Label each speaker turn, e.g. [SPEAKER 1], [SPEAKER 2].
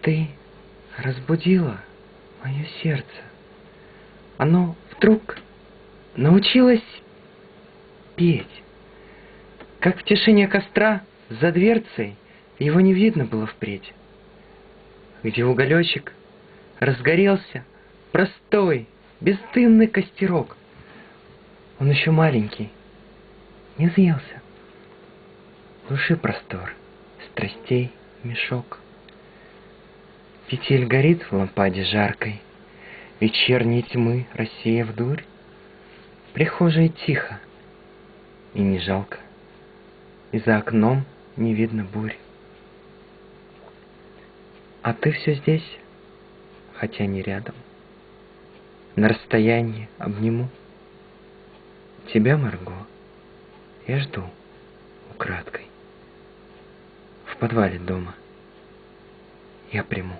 [SPEAKER 1] Ты разбудила мое сердце. Оно вдруг научилось петь. Как в тишине костра за дверцей его не видно было впредь. Где уголечек разгорелся простой, бездымный костерок. Он еще маленький, не съелся. Души простор, страстей мешок. Фитиль горит в лампаде жаркой, вечерней тьмы рассеяв дурь. В прихожей тихо и не жалко, и за окном не видно бурь. А ты все здесь, хотя не рядом. На расстоянии обниму тебя, Марго, я жду украдкой. В подвале дома я приму.